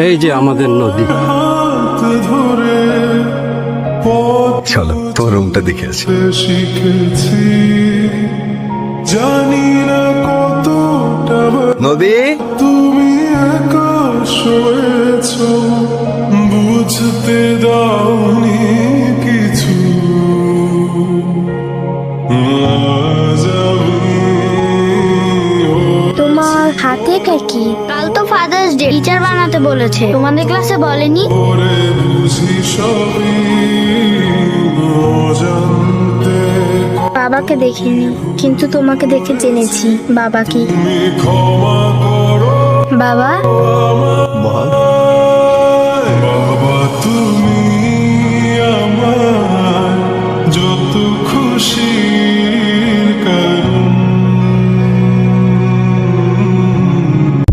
এই যে আমাদের নদী। চলো তোর রুমটা দেখে আসি। নদী, তুমি একা শোয়েছ, বুঝতে দাওনি কিছু। আজ আমি তোমার হাতে কি? কাল তো ফাদার্স ডে, টিচার বানাতে বলেছে, তোমাদের ক্লাসে বলেনি? ওরে বুঝি সবই অজান্তে। বাবাকে দেখিনি, কিন্তু তোমাকে দেখে জেনেছি বাবা কি। তুমি ক্ষমা করো বাবা,